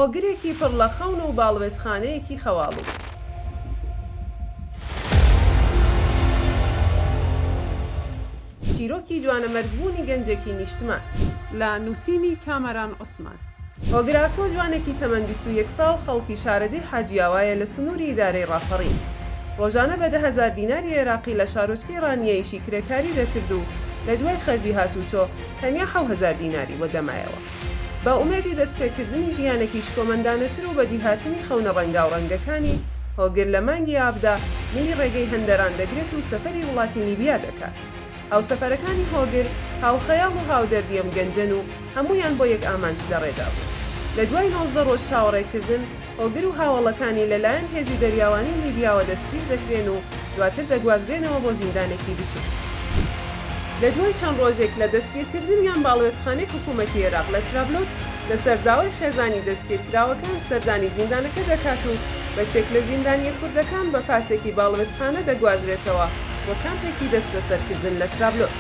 هۆگرێکی پڕ لە خەون و باڵوێزخانەیەکی خەواڵوو. چیرۆکی جوانەمەردبوونی گەنجێکی نیشتمان لە نووسینی کامەران عوسمان. هۆگراسۆ جوانێکی تەمەن 21 ساڵ خەڵکی شارەدەی حاجیاوایە لە سنووری ئیدارەی ڕافەڕین. ڕۆژانە بە 10,000 دیناری عێراقی لە شارۆچکەی ڕانیەیشی کرێکاری دەکرد و لە دوای خەرجی هاتوچۆ تەنیا 7,000 دیناری بۆ دەمایەوە. بە ئومێدی دەستپێکردنی ژیانێکی شکۆمەندانەتر و بەدیهاتنی خەونە ڕەنگا و ڕەنگەکانی هۆگر لە مانگی ئابدا ملی ڕێگەی هەندەران دەگرێت و سەفەری وڵاتی لیبیا دەکات. ئەو سەفەرەکانی هۆگر هاوخەیاڵ و هاودەردیم گەنجەن و هەمویان بۆ یەک ئامانج دەڕێدا بوو. لە دوای 19 ڕۆژ چاوەڕێکردن هۆگر و هاوڵەکانی لەلایەن هێزی دەریاوانی لیبیاوە دەستگیر دەکرێن و دواتر دەگوازرێنەوە بۆ زیندانێکی بچووک. لە دوای چەند ڕۆژێک لە دەستگیرکردنیان باڵوێزخانەی حکوومەتی عێراق لە ترابلۆس لە سەرداوای خێزانی دەستگیرکراوەکان سەردانی زیندانەکە دەکات و بەشێک لە زیندانیە کوردەکان بە پاسێکی باڵوێزخانە دەگوازرێتەوە بۆ کامپێکی دەست بەسەرکردن لە ترابلۆس.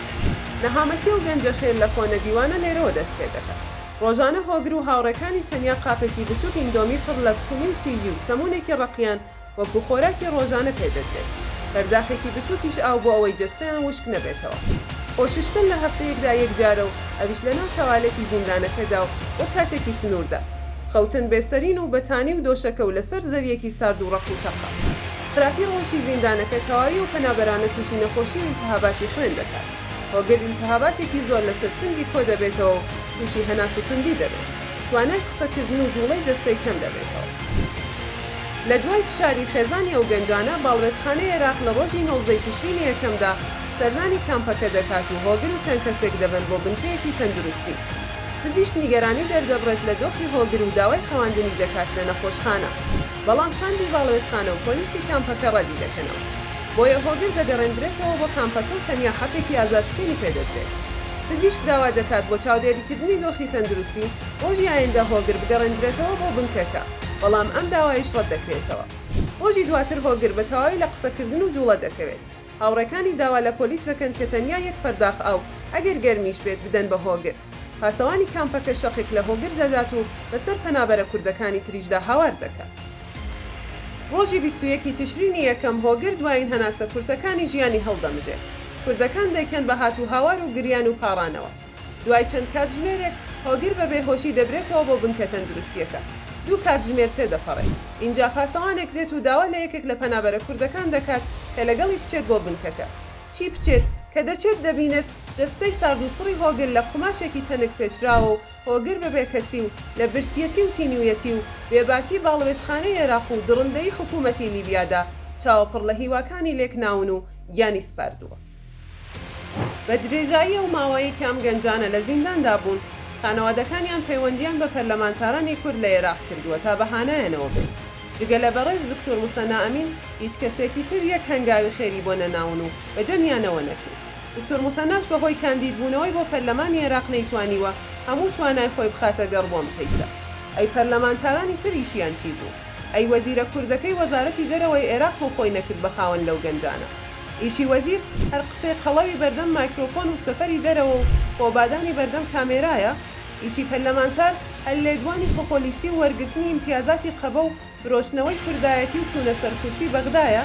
نەهامەتی و گەنجە خێر لە خۆنە دیوانە لێرەوە دەست پێ دەکات. ڕۆژانە هۆگر و هاوڕێکانی تەنیا قاپێکی بچووک ئیندۆمی پڕ لە تونی و تیژی و سەمونێکی ڕقیان وەکو خۆراکی ڕۆژانە پێدەدرێت. بەرداخێکی بچووکیش ئاو بۆ ئەوەی جستەیان وشک نەبێتەوە. خۆششتن لە هەفتەیەکدا یەکجارە و ئەویش لەناو تەوالێتی زیندانەکەدا و وە کاتێکی سنووردا. خەوتن بێسەرین و بەتانی و دۆشەکە و لەسەر زەویەکی سارد و ڕق و تەقا. خراپی ڕۆژی زیندانەکە تەواوی و پەنابەرانە تووشی نەخۆشی و ئیلتیهاباتی خوێن دەکات. هۆگر ئیلتیهاباتێکی زۆر لەسەر سنگی کۆ دەبێتەوە و تووشی هەناس و توندی دەبێت. توانای قسەکردن و جوڵەی جەستەی کەم دەبێتەوە. لە دوای فشاری خێزانی ئەو گەنجانە باڵوێزخانەی عێراق لە ڕۆژی 19 تشرینی یەکەمدا سەردانی کامپەکە دەکات و هۆگر و چەند کەسێک دەبن بۆ بنکەیەکی تەندروستی. پزیشک نیگەرانی دەردەبڕێت لە دۆخی هۆگر و داوای خەواندنی دەکات لە نەخۆشخانە. بەڵام شاندی باڵوێزخانە و پۆلیسی کامپەکە ڕەدی دەکەنەوە. بۆیە هۆگر دەگەڕێنرێتەوە بۆ کامپەکە و تەنیا حەقێکی ئازادشتێنی پێدەدرێت. پزیشک داوا دەکات بۆ چاودێریکردنی دۆخی تەندروستی ڕۆژی ئایندە هۆگر بگەڕێنرێتەوە بۆ بنکەکە، بەڵام ئەم داوایش ڕەت دەکرێتەوە. ڕۆژی دواتر هۆگر بە تەواوی لە قسەکردن و جوڵە دەکەوێت. هاوڕێکانی داوا لە پۆلیس دەکەن کە تەنیا یەک پەرداخ ئەو ئەگەر گەرمیش بێت بدەن بە هۆگر. پاسەوانی کامپەکە شەقێک لە هۆگر دەدات و بەسەر پەنابەرە کوردەکانی تریشدا هاوار دەکات. ڕۆژی 21 تشرینی یەکەم هۆگر دوایین هەناسە کورسەکانی ژیانی هەڵدەمژێت. کوردەکان دەیکەن بە هات و هاوار و گریان و پاڕانەوە. دوای چەند کاتژمێرێک هۆگر بە بێهۆشی دەبرێتەوە بۆ بنکە تەندروستیەکە. دوو کاتژمێر تێدەپەڕێت. اینجا پاسەوانێک دێت و داوا لە یەکێک لە پەنابەرە کوردەکان دەکات کە لەگەڵی بچێت بۆ بنکەکە. چی بچێت کە دەچێت دەبینێت جەستەی ساردووسڕی هۆگر لە قماشێکی تەنک پێشراوە و هۆگر بە بێکەسی و لە برسیەتی و تینویەتی و بێباکی باڵوێزخانەی عێراق و دڕندەی حکوومەتی لیبیادا چاوەپڕ لە هیواکانی لێکناون و گیانی سپاردووە. بە درێژایی و ماوەیە کام گەنجانە لە زینداندا بوون، خانەوادەکانیان پەیوەندیان بە پەرلەمانتارانی کورد لە عێراق کردووە تا بەهانایەنەوە بێت. جگە لە بەڕێز دکتۆر موسەنا ئەمین هیچ کەسێکی تر یەک هەنگاوی خێری بۆ نەناون و بە دەمیانەوە نەچوو. دکتۆر موسەناش بەهۆی کاندیدبوونەوەی بۆ پەرلەمانی عێراق نەیتوانیوە هەموو توانای خۆی بخاتە گەڕ بۆم پەیسە. ئەی پەرلەمانتارانی تریشیان چی بوو؟ ئەی وەزیرە کوردەکەی وەزارەتی دەرەوەی عێراق و خۆی نەکرد بە خاوەن لەو گەنجانە. ئیشی وەزیر هەر قسەی قەڵەوی بەردەم مایکرۆفۆن و سەفەری دەرەوە و خۆبادانی بەردەم کامێرایە. ئیشی پەرلەمانتار هەر لێدوانی پۆپۆلیستی و وەرگرتنی ئیمتیازاتی قەبە و فرۆشتنەوەی کوردایەتی و چوونە سەر کورسی بەغدایە.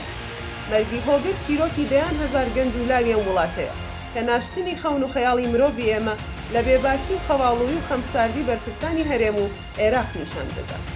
مەرگی هۆگر چیرۆکی دەیان هەزار گەنج و لالی ئەم وڵاتەیە کە ناشتنی خەون و خەیاڵی مرۆڤی ئێمە لە بێباکی و خەواڵووی و خەمساردی بەرپرسانی هەرێم و عێراق نیشان دەدات.